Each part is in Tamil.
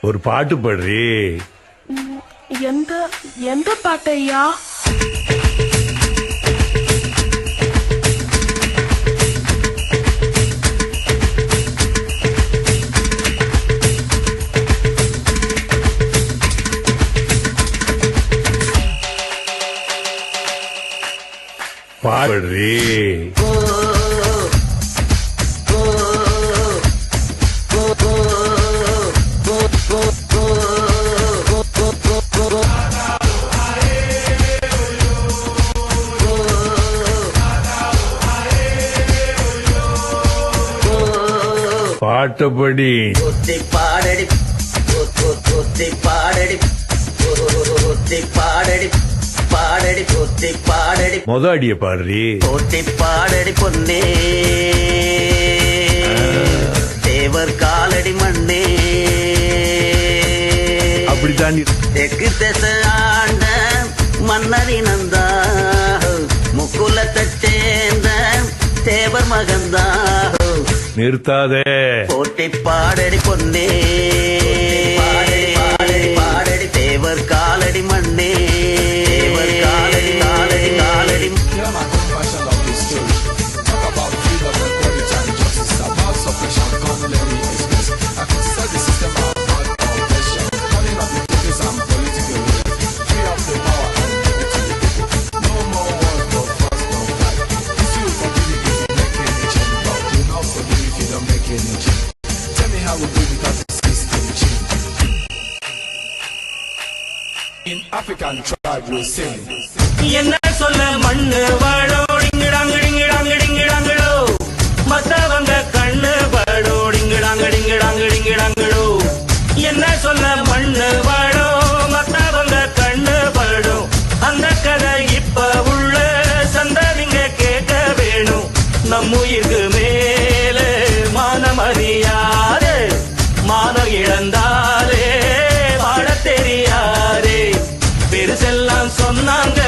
ஒரு பாட்டு பாடுறி. எந்த எந்த பாட்டையா? பாடுறி. பாட்டபடி பாடடி பாடடி பாடடி பாடடி பாடடி மொத அடிய பாடுறி. பாடடி பொன்னே தேவர் காலடி மண்ணே அப்படித்தான் தெற்கு திசை ஆண்ட மன்னரினந்தா முக்குலத்தை சேர்ந்த தேவர் மகந்தா நிறுத்தாதே. போட்டி பாடடி பொன்னே பாடடி பாடடி தேவர் காலடி மண்ணே தேவர் காலடி காலடி காலடி African tribe will sing. என்ன சொல்ல மண்ணு வாழோடிங்கிடாங்கிடிங்கிடாங்கிடிங்கிடாங்களோ மத்தவங்க கண்ணு படோடிங்கிடாங்கிடிங்கிடாங்கிடிங்கிடாங்களோ என்ன சொல்ல மண்ணு வாழோ மத்தவங்க கண்ணு படும் அந்த கதை இப்ப உள்ள சந்ததிங்க கேட்க வேணும். நம் உயிருக்கு மேல மானம் அறியாதே மானம் இழந்தாலே வாழ தெரியாதே. பெருசெல்லாம் சொன்னாங்க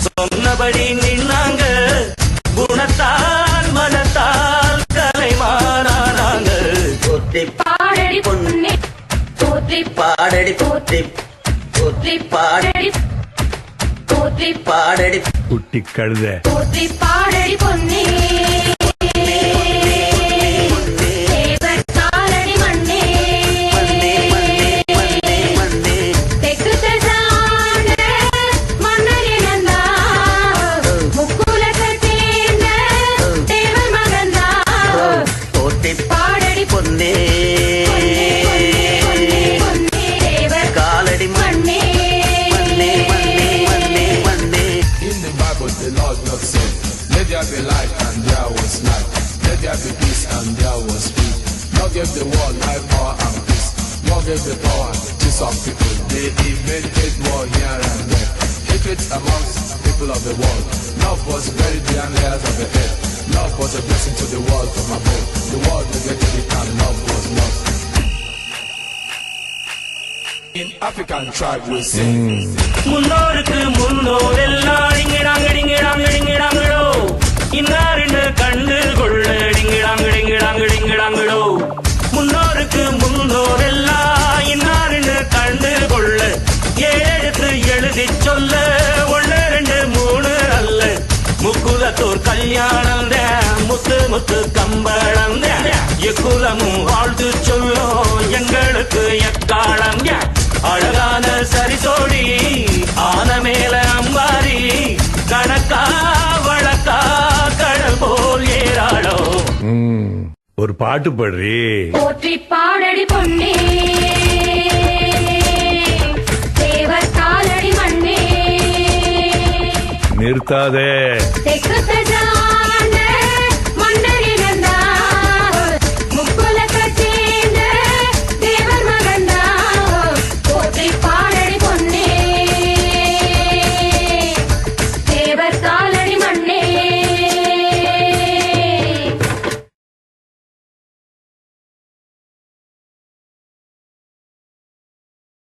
சொன்னபடி நின்னாங்க குணத்தால் மனத்தால் கலைமானாங்க. பாடடி பொன்னே பாடடி பாடடி பாடடி குட்டி கழுத பாடடி பொன்னே Be light and there was night. Let there be peace and there was peace. Now give the world life, power and peace. Now give the power to some people. They invented war here and there. Hatred amongst people of the world. Love was buried behind layers of the earth. Love was a blessing to the world from above. The world neglected it and love was lost. In African tribe we sing. முன்னோருக்கு முன்னோரெல்லாம் டிங்கிடாங்கிடிங்கிடாங்கிடிங்கிடாங்களோ இன்னாருன்னு கண்டு கொள்ள டிங்கிடாங்கிடிங்கிடாங்கிடிங்கிடாங்களோ முன்னோருக்கு முன்னோரெல்லாம் இன்னாருன்னு கண்டு கொள்ள ஏழெழுத்து எழுதி சொல்ல 1 2 3 அல்ல முக்குலத்தோர் கல்யாணம் முத்து முத்து கம்பளம் எக்குலமும் வாழ்த்து சொல்லும் எங்களுக்கு எக்காலம் அழகான சரிசோடி ஆன மேல அம்பாரி கணக்கா வழக்கா கடல் போல் ஏறாளோ. ஒரு பாட்டு பாடுறி. போற்றி பாடடி பொன்னே தேவர் காலடி மண்ணே நிறுத்தாதே. தெற்கு